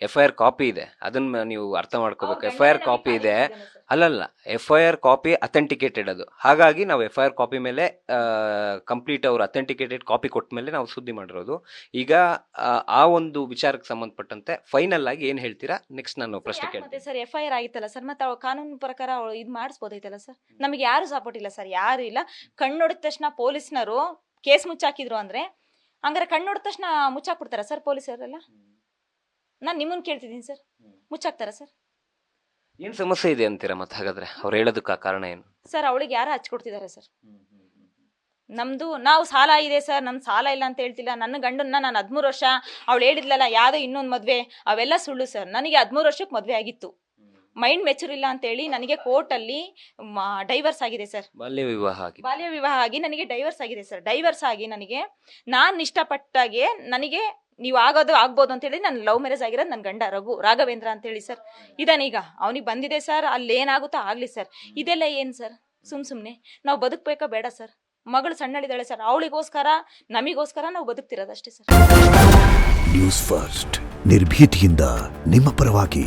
FIR copy ಇದೆ, ಅದನ್ನ ನೀವು ಅರ್ಥ ಮಾಡ್ಕೋಬೇಕು. FIR ಕಾಪಿ ಇದೆ, ಅಲ್ಲಲ್ಲ, FIR ಕಾಪಿ ಅಥೆಂಟಿಕೇಟೆಡ್ ಅದು. ಹಾಗಾಗಿ ನಾವು FIR ಕಾಪಿ ಮೇಲೆ ಕಂಪ್ಲೀಟ್ ಅವ್ರು ಅಥೆಂಟಿಕೇಟೆಡ್ ಕಾಪಿ ಕೊಟ್ಟ ಮೇಲೆ ನಾವು ಸುದ್ದಿ ಮಾಡಿರೋದು. ಈಗ ಆ ಒಂದು ವಿಚಾರಕ್ಕೆ ಸಂಬಂಧಪಟ್ಟಂತೆ ಫೈನಲ್ ಆಗಿ ಏನ್ ಹೇಳ್ತೀರಾ ನೆಕ್ಸ್ಟ್ ನಾನು ಪ್ರಶ್ನೆ ಕೇಳ್ತೀನಿ. ಸರ್ FIR ಆಗಿತ್ತಲ್ಲ ಸರ್, ಮತ್ತೆ ಕಾನೂನು ಪ್ರಕಾರ ಇದು ಮಾಡಿಸ್ಬೋದೈತಲ್ಲ ಸರ್. ನಮಗೆ ಯಾರು ಸಪೋರ್ಟ್ ಇಲ್ಲ ಸರ್, ಯಾರು ಇಲ್ಲ. ಕಣ್ಣು ನೋಡಿದ ತಕ್ಷಣ ಪೊಲೀಸ್ನವರು ಕೇಸ್ ಮುಚ್ಚಾಕಿದ್ರು ಅಂದ್ರೆ ಹಂಗಾರೆ ಕಣ್ಣು ನೋಡಿದ ತಕ್ಷಣ ಮುಚ್ಚಾಕ್ಬಿಡ್ತಾರ ಸರ್ ಪೊಲೀಸರೆಲ್ಲ? ನಾನು ನಿಮ್ಮನ್ನ ಕೇಳ್ತಿದ್ದೀನಿ ಸರ್, ಮುಚ್ಚಾಕ್ತಾರ ಸರ್? ಏನ್ ಸಮಸ್ಯೆ ಇದೆ ಅಂತೀರಾ ಮತ್ತೆ ಹಾಗಾದ್ರೆ? ಅವ್ರು ಹೇಳೋದಕ್ಕೆ ಕಾರಣ ಏನು ಸರ್? ಅವಳಿಗೆ ಯಾರು ಹಚ್ಕೊಡ್ತಿದ್ದಾರೆ ಸರ್? ನಮ್ದು ನಾವು ಸಾಲ ಇದೆ ಸರ್, ನಮ್ ಸಾಲ ಇಲ್ಲ ಅಂತ ಹೇಳ್ತಿಲ್ಲ. ನನ್ನ ಗಂಡನ್ನ ನಾನು 13 ವರ್ಷ, ಅವಳು ಹೇಳಿದ್ಲಲ್ಲ ಯಾವ್ದೋ ಇನ್ನೊಂದು ಮದ್ವೆ, ಅವೆಲ್ಲ ಸುಳ್ಳು ಸರ್. ನನಗೆ 13 ವರ್ಷಕ್ಕೆ ಮದ್ವೆ ಆಗಿತ್ತು. ಮೈಂಡ್ ಮೆಚೂರ್ ಇಲ್ಲ ಅಂತ ಹೇಳಿ ನನಗೆ ಕೋರ್ಟ್ ಅಲ್ಲಿ ಡೈವರ್ಸ್ ಆಗಿದೆ ಸರ್. ಬಾಲ್ಯ ವಿವಾಹ ಆಗಿ ನನಗೆ ಡೈವರ್ಸ್ ಆಗಿದೆ ಸರ್. ಡೈವರ್ಸ್ ಆಗಿ ನನಗೆ ನಾನು ಇಷ್ಟಪಟ್ಟಾಗೆ ನನಗೆ ನೀವು ಆಗ್ಬೋದು ಅಂತ ಹೇಳಿ ನನ್ನ ಲವ್ ಮ್ಯಾರೇಜ್ ಆಗಿರೋದು ನನ್ನ ಗಂಡ ರಾಘವೇಂದ್ರ ಅಂತ ಹೇಳಿ ಸರ್. ಇದಾನೀಗ ಅವನಿಗೆ ಬಂದಿದೆ ಸರ್, ಅಲ್ಲಿ ಏನಾಗುತ್ತೋ ಆಗ್ಲಿ ಸರ್. ಇದೆಲ್ಲ ಏನ್ ಸರ್? ಸುಮ್ನೆ ನಾವು ಬದುಕ್ಬೇಕಾ ಬೇಡ ಸರ್? ಮಗಳು ಸಣ್ಣಳಿದಾಳೆ ಸರ್, ಅವಳಿಗೋಸ್ಕರ ನಮಿಗೋಸ್ಕರ ನಾವು ಬದುಕ್ತಿರೋದಷ್ಟೇ ಸರ್. ನ್ಯೂಸ್ ಫಸ್ಟ್, ನಿರ್ಭೀತಿಯಿಂದ ನಿಮ್ಮ ಪರವಾಗಿ.